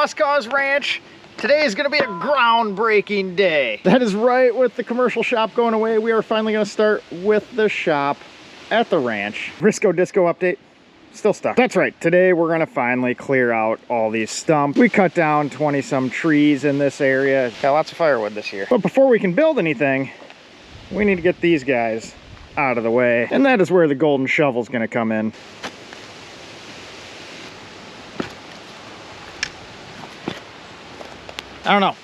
Lost Cause Ranch. Today is gonna be a groundbreaking day. That is right, with the commercial shop going away, we are finally gonna start with the shop at the ranch. Risco Disco update, still stuck. That's right, today we're gonna finally clear out all these stumps. We cut down 20 some trees in this area. Got lots of firewood this year. But before we can build anything, we need to get these guys out of the way. And that is where the golden shovel's gonna come in. I don't know,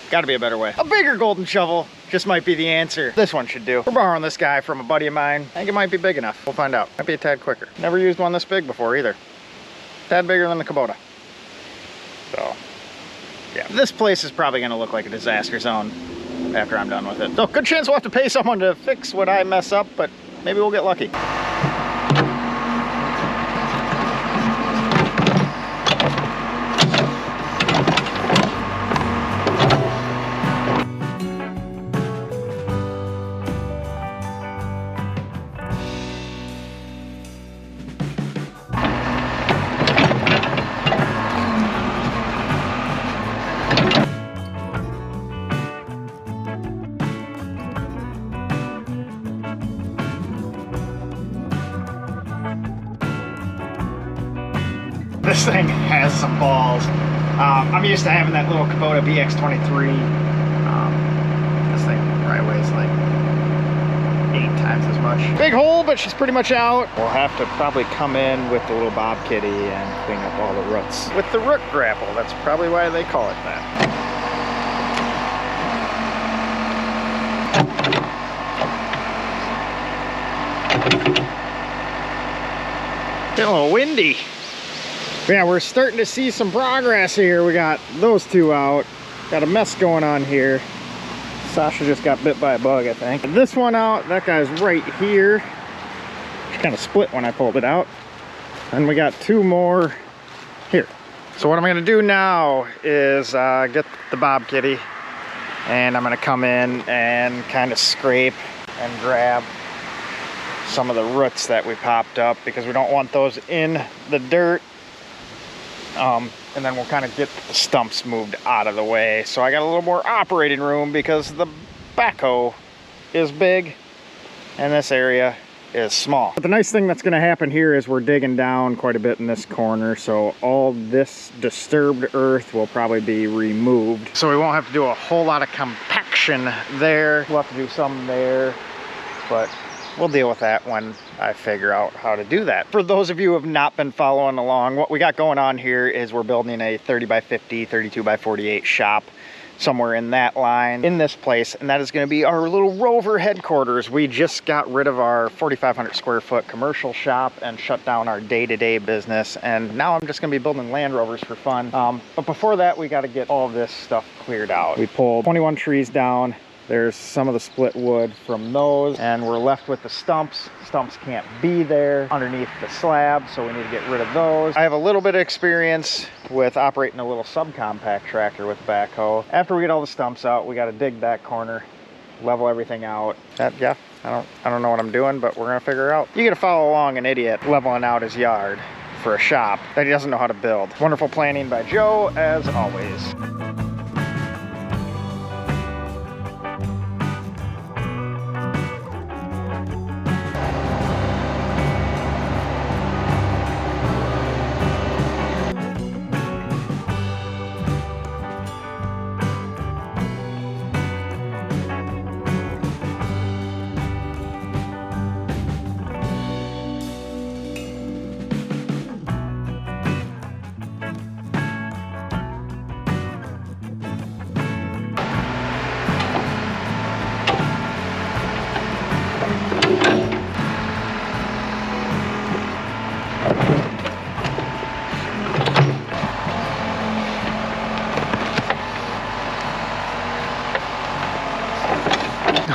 gotta be a better way. A bigger golden shovel just might be the answer. This one should do. We're borrowing this guy from a buddy of mine. I think it might be big enough. We'll find out. Might be a tad quicker. Never used one this big before either. Tad bigger than the Kubota. So, yeah. This place is probably gonna look like a disaster zone after I'm done with it. So, good chance we'll have to pay someone to fix what I mess up, but maybe we'll get lucky. This thing has some balls. I'm used to having that little Kubota BX23. This thing probably weighs like 8 times as much. Big hole, but she's pretty much out. We'll have to probably come in with the little Bob Kitty and clean up all the roots. With the root grapple, that's probably why they call it that. Getting a little windy. Yeah, we're starting to see some progress here. We got those two out. Got a mess going on here. Sasha just got bit by a bug, I think. And this one out, that guy's right here. She kind of split when I pulled it out. And we got 2 more here. So what I'm gonna do now is get the Bob Kitty, and I'm gonna come in and kind of scrape and grab some of the roots that we popped up, because we don't want those in the dirt. And then we'll kind of get the stumps moved out of the way. So I got a little more operating room because the backhoe is big and this area is small. But the nice thing that's going to happen here is we're digging down quite a bit in this corner. So all this disturbed earth will probably be removed. So we won't have to do a whole lot of compaction there. We'll have to do some there, but we'll deal with that when I figure out how to do that. For those of you who have not been following along, what we got going on here is we're building a 30 by 50, 32 by 48 shop, somewhere in that line, in this place, and that is gonna be our little Rover headquarters. We just got rid of our 4,500 square foot commercial shop and shut down our day-to-day business, and now I'm just gonna be building Land Rovers for fun. But before that, we gotta get all this stuff cleared out. We pulled 21 trees down. There's some of the split wood from those, and we're left with the stumps. Stumps can't be there underneath the slab, so we need to get rid of those. I have a little bit of experience with operating a little subcompact tractor with a backhoe. After we get all the stumps out, we got to dig that corner, level everything out. Yeah, I don't know what I'm doing, but we're gonna figure it out. You gotta follow along an idiot leveling out his yard for a shop that he doesn't know how to build. Wonderful planning by Joe, as always.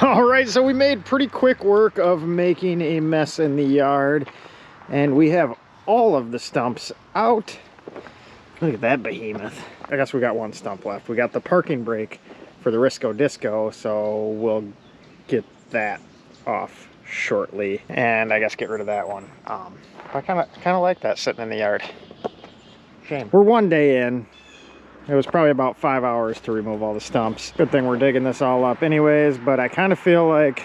All right, so we made pretty quick work of making a mess in the yard, and we have all of the stumps out. Look at that behemoth. I guess we got one stump left. We got the parking brake for the Risco Disco, so we'll get that off shortly, and I guess get rid of that one. I kind of like that sitting in the yard. Shame. We're one day in. It was probably about 5 hours to remove all the stumps. Good thing we're digging this all up anyways, but I kind of feel like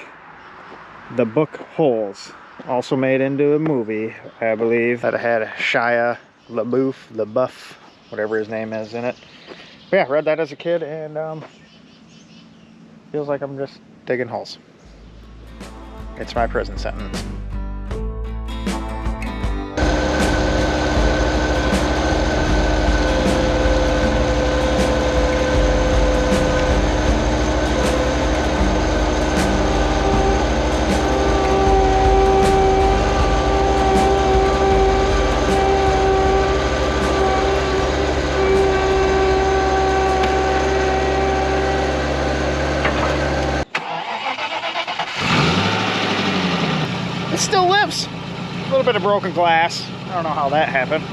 the book Holes, also made into a movie, I believe, that had Shia LaBeouf, whatever his name is, in it. But yeah, read that as a kid, and feels like I'm just digging holes. It's my prison sentence. It still lives. A little bit of broken glass. I don't know how that happened.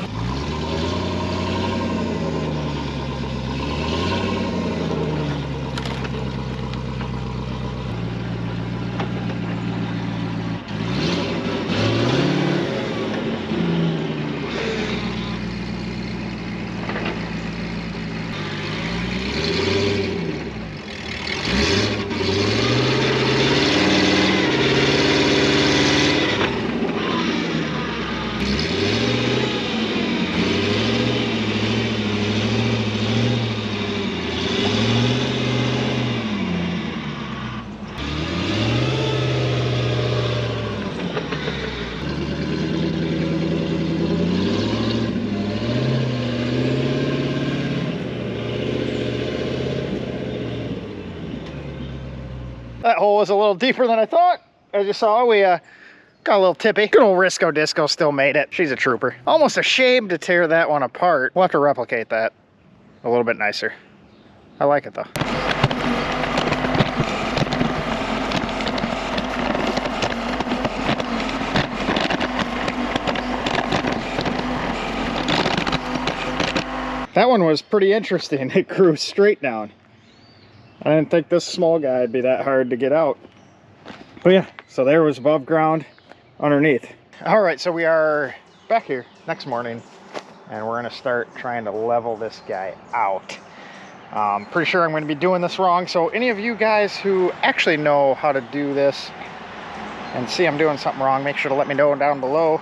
That hole was a little deeper than I thought. As you saw, we got a little tippy. Good old Risco Disco still made it. She's a trooper. Almost ashamed to tear that one apart. We'll have to replicate that a little bit nicer. I like it though. That one was pretty interesting. It grew straight down. I didn't think this small guy would be that hard to get out. But yeah, so there was above ground underneath. All right, so we are back here next morning, and we're gonna start trying to level this guy out. Pretty sure I'm gonna be doing this wrong, so any of you guys who actually know how to do this and see I'm doing something wrong, make sure to let me know down below.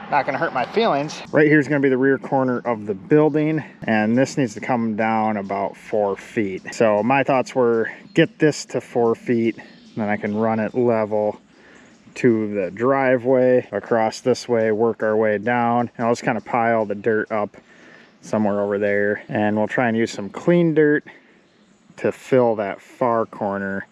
Not gonna hurt my feelings. Right here is gonna be the rear corner of the building, and this needs to come down about 4 feet. So my thoughts were get this to 4 feet, then I can run it level to the driveway across this way, work our way down, and I'll just kind of pile the dirt up somewhere over there, and we'll try and use some clean dirt to fill that far corner.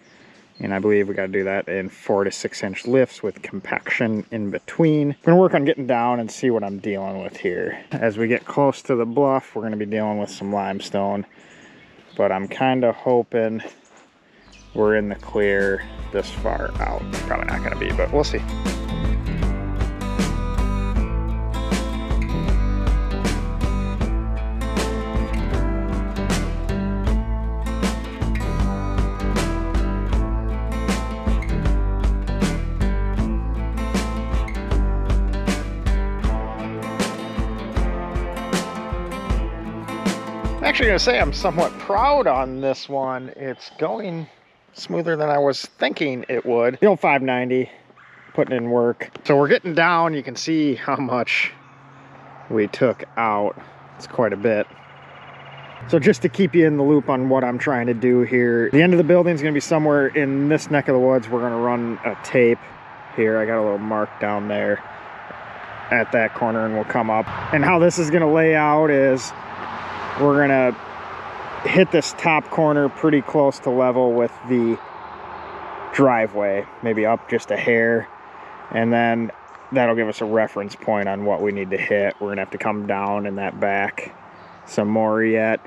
And I believe we got to do that in 4 to 6 inch lifts with compaction in between. I'm going to work on getting down and see what I'm dealing with here. As we get close to the bluff, we're going to be dealing with some limestone. But I'm kind of hoping we're in the clear this far out. Probably not going to be, but we'll see. I'm actually going to say I'm somewhat proud on this one. It's going smoother than I was thinking it would. The old 590, putting in work. So we're getting down. You can see how much we took out. It's quite a bit. So just to keep you in the loop on what I'm trying to do here, the end of the building is going to be somewhere in this neck of the woods. We're going to run a tape here. I got a little mark down there at that corner, and we'll come up. And how this is going to lay out is we're gonna hit this top corner pretty close to level with the driveway, maybe up just a hair, and then that'll give us a reference point on what we need to hit. We're gonna have to come down in that back some more yet,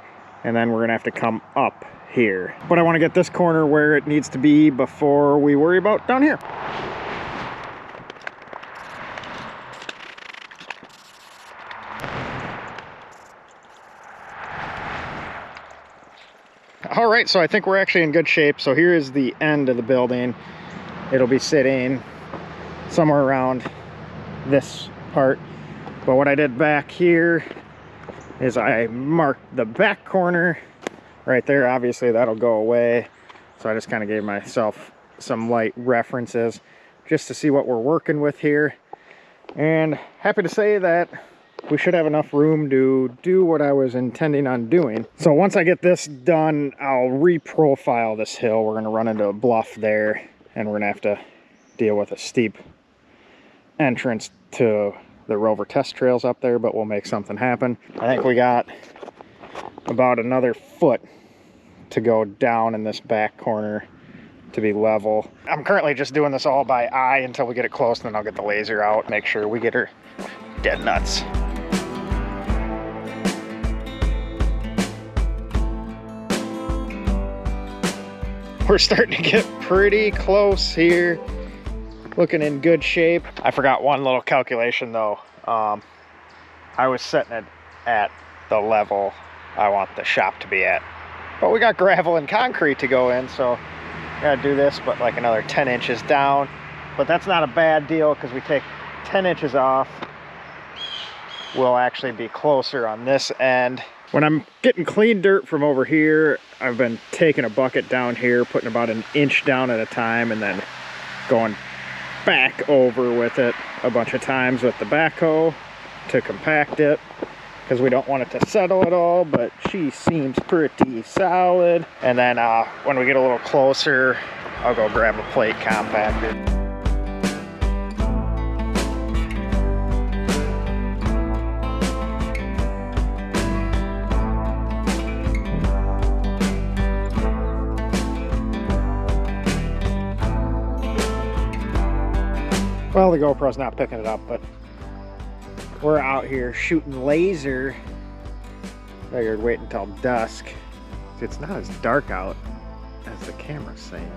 and then we're gonna have to come up here. But I want to get this corner where it needs to be before we worry about down here. All right, so I think we're actually in good shape. So here is the end of the building. It'll be sitting somewhere around this part. But what I did back here is I marked the back corner right there. Obviously that'll go away. So I just kind of gave myself some light references just to see what we're working with here. And happy to say that we should have enough room to do what I was intending on doing. So once I get this done, I'll re-profile this hill. We're gonna run into a bluff there, and we're gonna have to deal with a steep entrance to the Rover test trails up there, but we'll make something happen. I think we got about another foot to go down in this back corner to be level. I'm currently just doing this all by eye until we get it close, and then I'll get the laser out, make sure we get her dead nuts. We're starting to get pretty close here. Looking in good shape. I forgot one little calculation though. I was setting it at the level I want the shop to be at. But we got gravel and concrete to go in, so gotta do this, but like another 10 inches down. But that's not a bad deal because we take 10 inches off, we'll actually be closer on this end. When I'm getting clean dirt from over here, I've been taking a bucket down here, putting about an inch down at a time, and then going back over with it a bunch of times with the backhoe to compact it, because we don't want it to settle at all, but she seems pretty solid. And then when we get a little closer, I'll go grab a plate compactor. Well, the GoPro's not picking it up, but we're out here shooting laser. Figured wait until dusk. It's not as dark out as the camera's saying.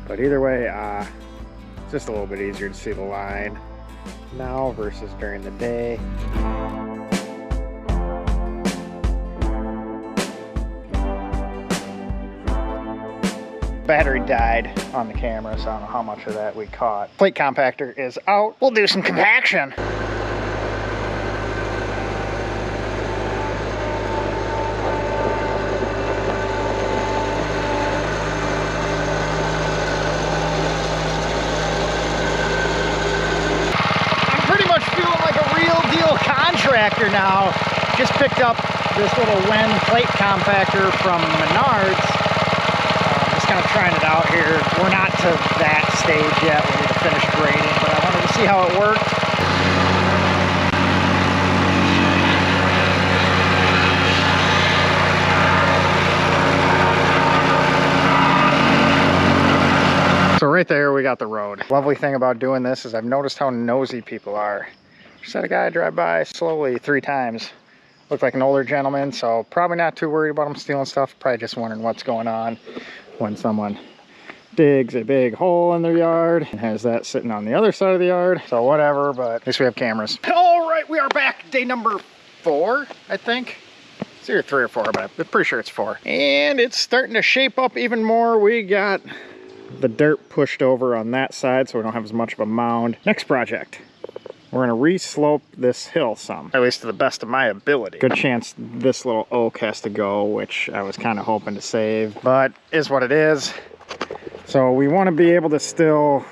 But either way, it's just a little bit easier to see the line now versus during the day. Battery died on the camera, so I don't know how much of that we caught. Plate compactor is out. We'll do some compaction. I'm pretty much feeling like a real deal contractor now. Just picked up this little Wen plate compactor from Menards. Kind of trying it out here. We're not to that stage yet. We need to finish grading, but I wanted to see how it worked. So right there we got the road. Lovely thing about doing this is I've noticed how nosy people are. Just had a guy drive by slowly 3 times. Looked like an older gentleman, so probably not too worried about him stealing stuff. Probably just wondering what's going on when someone digs a big hole in their yard and has that sitting on the other side of the yard. So whatever, but at least we have cameras. All right, we are back. Day number 4, I think. It's either 3 or 4, but I'm pretty sure it's 4. And it's starting to shape up even more. We got the dirt pushed over on that side, so we don't have as much of a mound. Next project. We're gonna re-slope this hill some, at least to the best of my ability. Good chance this little oak has to go, which I was kind of hoping to save, but is what it is. So we want to be able to still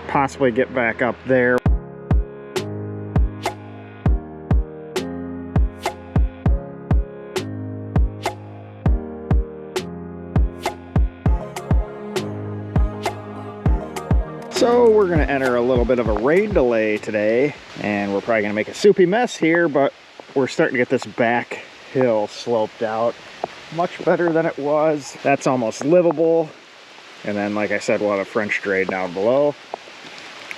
possibly get back up there. So we're gonna enter a little bit of a rain delay today, and we're probably gonna make a soupy mess here, but we're starting to get this back hill sloped out much better than it was. That's almost livable. And then, like I said, we'll have a French drain down below.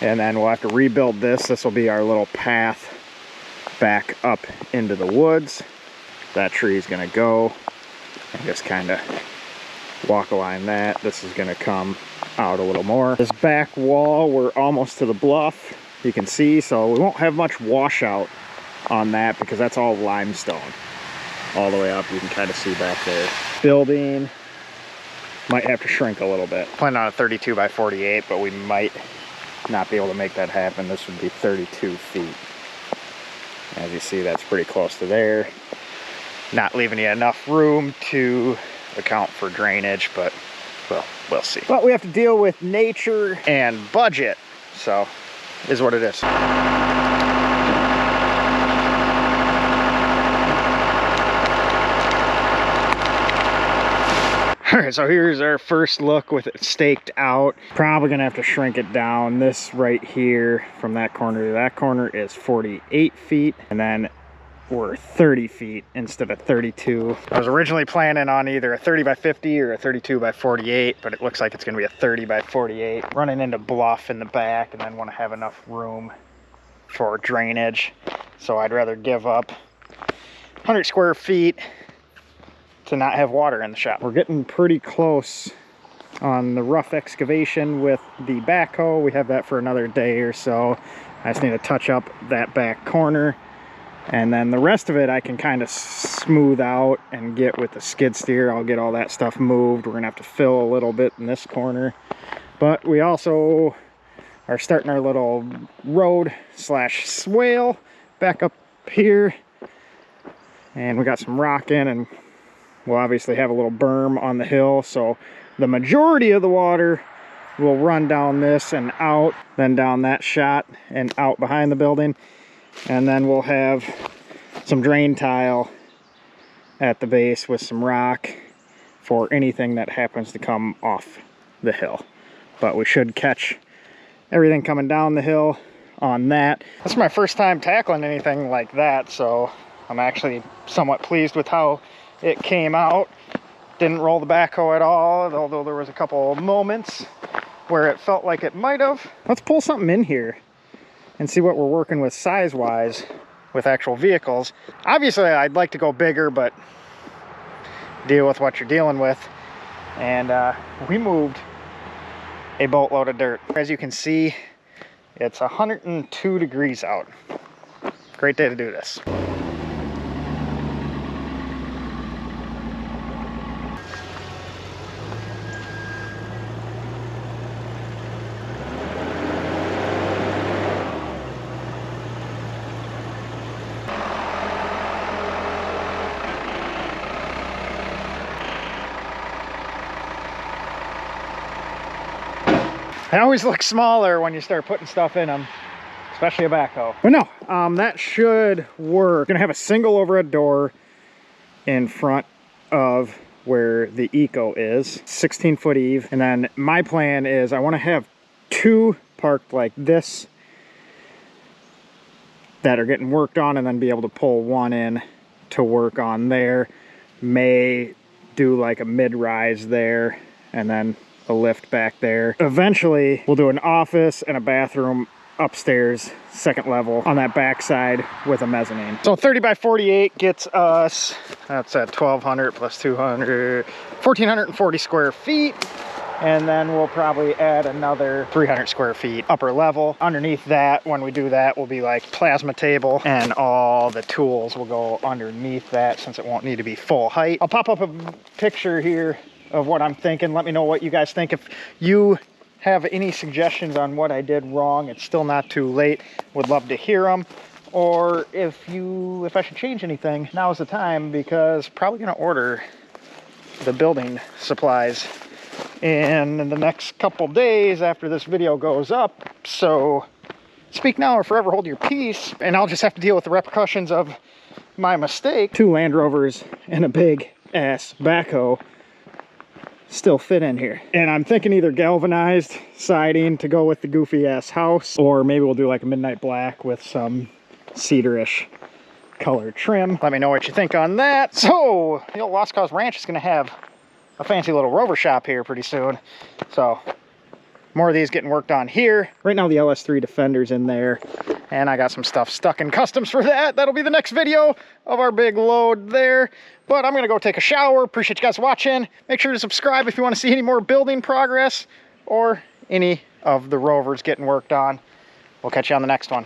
And then we'll have to rebuild this. This will be our little path back up into the woods. That tree is gonna go and just kind of walk align that. This is gonna come out a little more. This back wall, we're almost to the bluff, you can see, so we won't have much washout on that because that's all limestone all the way up. You can kind of see back there. Building might have to shrink a little bit. Planning on a 32 by 48, but we might not be able to make that happen. This would be 32 feet. As you see, that's pretty close to there. Not leaving you enough room to account for drainage, but well, we'll see. But we have to deal with nature and budget, so is what it is. All right, so here's our first look with it staked out. Probably gonna have to shrink it down. This right here, from that corner to that corner, is 48 feet, and then we're 30 feet instead of 32. I was originally planning on either a 30 by 50 or a 32 by 48, but it looks like it's gonna be a 30 by 48. Running into bluff in the back, and then want to have enough room for drainage. So I'd rather give up 100 square feet to not have water in the shop. We're getting pretty close on the rough excavation with the backhoe. We have that for another day or so. I just need to touch up that back corner, and then the rest of it I can kind of smooth out and get with the skid steer. I'll get all that stuff moved. We're gonna have to fill a little bit in this corner, but we also are starting our little road slash swale back up here, and we got some rock in, and we'll obviously have a little berm on the hill, so the majority of the water will run down this and out, then down that shot and out behind the building, and then we'll have some drain tile at the base with some rock for anything that happens to come off the hill. But we should catch everything coming down the hill on that. This is my first time tackling anything like that, so I'm actually somewhat pleased with how it came out. Didn't roll the backhoe at all, although there was a couple of moments where it felt like it might have. Let's pull something in here and see what we're working with size-wise with actual vehicles. Obviously, I'd like to go bigger, but deal with what you're dealing with. And we moved a boatload of dirt. As you can see, it's 102 degrees out. Great day to do this. They always look smaller when you start putting stuff in them, especially a backhoe. But no, that should work. Gonna have a single overhead door in front of where the Eco is, 16-foot eve. And then my plan is I want to have two parked like this that are getting worked on, and then be able to pull one in to work on there. May do like a mid-rise there, and then a lift back there. Eventually we'll do an office and a bathroom upstairs, second level, on that back side with a mezzanine. So 30 by 48 gets us, that's at 1,200 plus 200, 1,440 square feet. And then we'll probably add another 300 square feet upper level. Underneath that, when we do that, will be like plasma table, and all the tools will go underneath that since it won't need to be full height. I'll pop up a picture here of what I'm thinking. Let me know what you guys think. If you have any suggestions on what I did wrong, it's still not too late. Would love to hear them. Or if I should change anything, now's the time, because probably gonna order the building supplies in the next couple days after this video goes up. So speak now or forever hold your peace, and I'll just have to deal with the repercussions of my mistake. 2 Land Rovers and a big ass backhoe still fit in here. And I'm thinking either galvanized siding to go with the goofy ass house, or maybe we'll do like a midnight black with some cedarish color trim. Let me know what you think on that. So the old Lost Cause Ranch is going to have a fancy little Rover shop here pretty soon. So more of these getting worked on here. Right now the LS3 Defender's in there, and I got some stuff stuck in customs for that. That'll be the next video of our big load there. But I'm gonna go take a shower. Appreciate you guys watching. Make sure to subscribe if you want to see any more building progress or any of the Rovers getting worked on. We'll catch you on the next one.